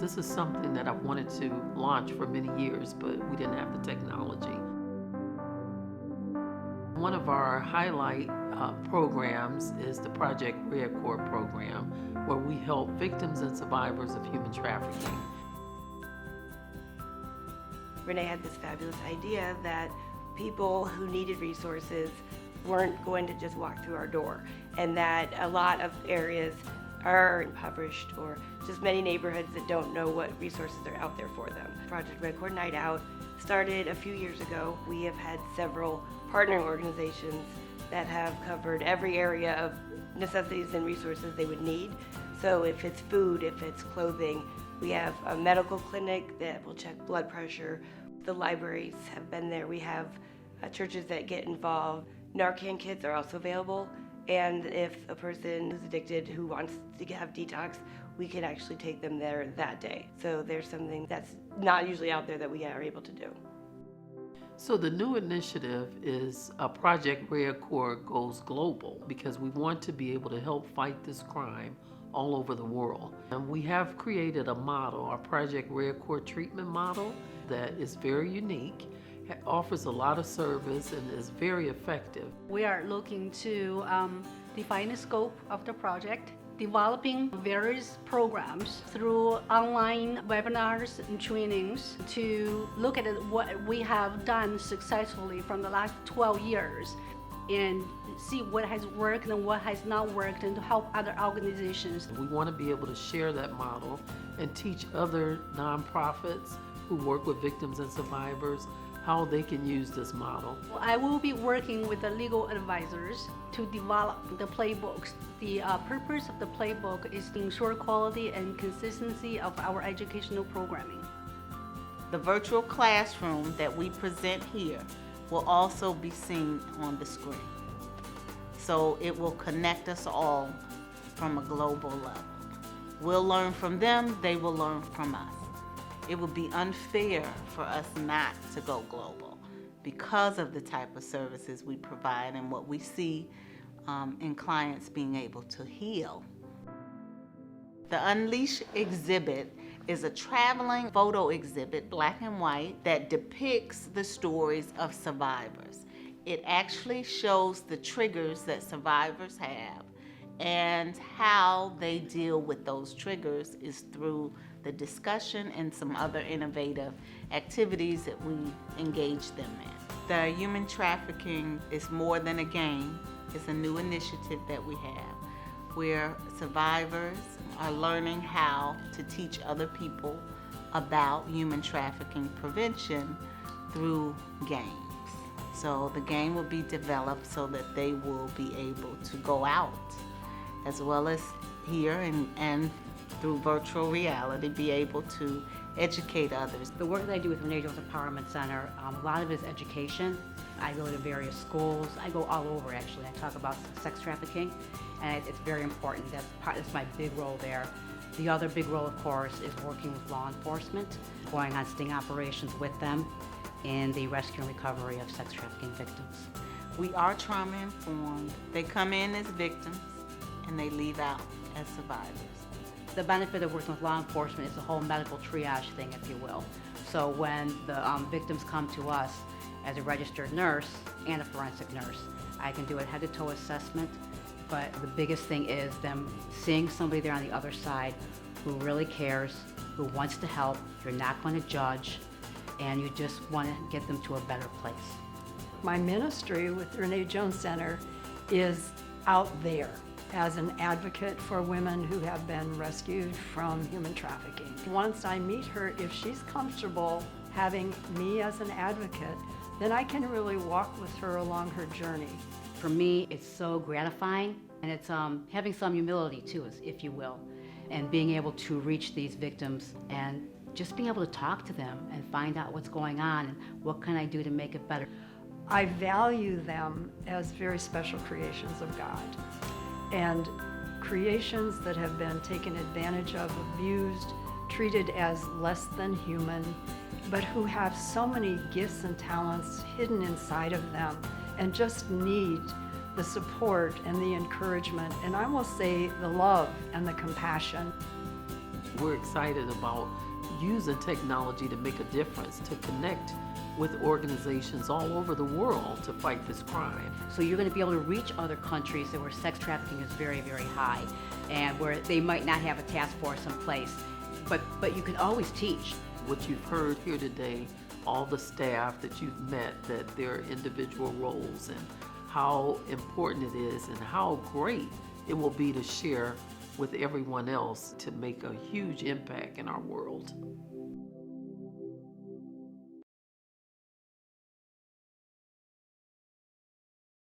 This is something that I've wanted to launch for many years, but we didn't have the technology. One of our highlight programs is the Project Rjec program, where we help victims and survivors of human trafficking. Renee had this fabulous idea that people who needed resources weren't going to just walk through our door, and that a lot of areas are impoverished, or just many neighborhoods that don't know what resources are out there for them. Project Rjec Night Out started a few years ago. We have had several partnering organizations that have covered every area of necessities and resources they would need. So if it's food, if it's clothing, we have a medical clinic that will check blood pressure. The libraries have been there. We have churches that get involved. Narcan kits are also available. And if a person is addicted who wants to have detox, we can actually take them there that day. So there's something that's not usually out there that we are able to do. So the new initiative is Project Rjec Goes Global, because we want to be able to help fight this crime all over the world. And we have created a model, our Project Rjec treatment model, that is very unique, offers a lot of service, and is very effective. We are looking to define the scope of the project, developing various programs through online webinars and trainings to look at what we have done successfully from the last 12 years and see what has worked and what has not worked, and to help other organizations. We want to be able to share that model and teach other nonprofits who work with victims and survivors how they can use this model. I will be working with the legal advisors to develop the playbooks. The purpose of the playbook is to ensure quality and consistency of our educational programming. The virtual classroom that we present here will also be seen on the screen. So it will connect us all from a global level. We'll learn from them, they will learn from us. It would be unfair for us not to go global because of the type of services we provide and what we see in clients being able to heal. The Unleash exhibit is a traveling photo exhibit, black and white, that depicts the stories of survivors. It actually shows the triggers that survivors have, and how they deal with those triggers is through the discussion and some other innovative activities that we engage them in. The human trafficking is more than a game. It's a new initiative that we have where survivors are learning how to teach other people about human trafficking prevention through games. So the game will be developed so that they will be able to go out, as well as here and through virtual reality, be able to educate others. The work that I do with Renee Jones Empowerment Center, a lot of it is education. I go to various schools. I go all over, actually. I talk about sex trafficking, and it's very important. That's my big role there. The other big role, of course, is working with law enforcement, going on sting operations with them in the rescue and recovery of sex trafficking victims. We are trauma-informed. They come in as victims, and they leave out as survivors. The benefit of working with law enforcement is the whole medical triage thing, if you will. So when the victims come to us as a registered nurse and a forensic nurse, I can do a head-to-toe assessment, but the biggest thing is them seeing somebody there on the other side who really cares, who wants to help. You're not going to judge, and you just want to get them to a better place. My ministry with the Renee Jones Center is out there as an advocate for women who have been rescued from human trafficking. Once I meet her, if she's comfortable having me as an advocate, then I can really walk with her along her journey. For me, it's so gratifying, and it's having some humility too, if you will, and being able to reach these victims and just being able to talk to them and find out what's going on and what can I do to make it better. I value them as very special creations of God, and creations that have been taken advantage of, abused, treated as less than human, but who have so many gifts and talents hidden inside of them and just need the support and the encouragement, and I will say the love and the compassion. we're excited about using technology to make a difference, to connect with organizations all over the world to fight this crime. So you're going to be able to reach other countries where sex trafficking is very, very high and where they might not have a task force in place. But you can always teach. What you've heard here today, all the staff that you've met, that their individual roles and how important it is and how great it will be to share with everyone else to make a huge impact in our world.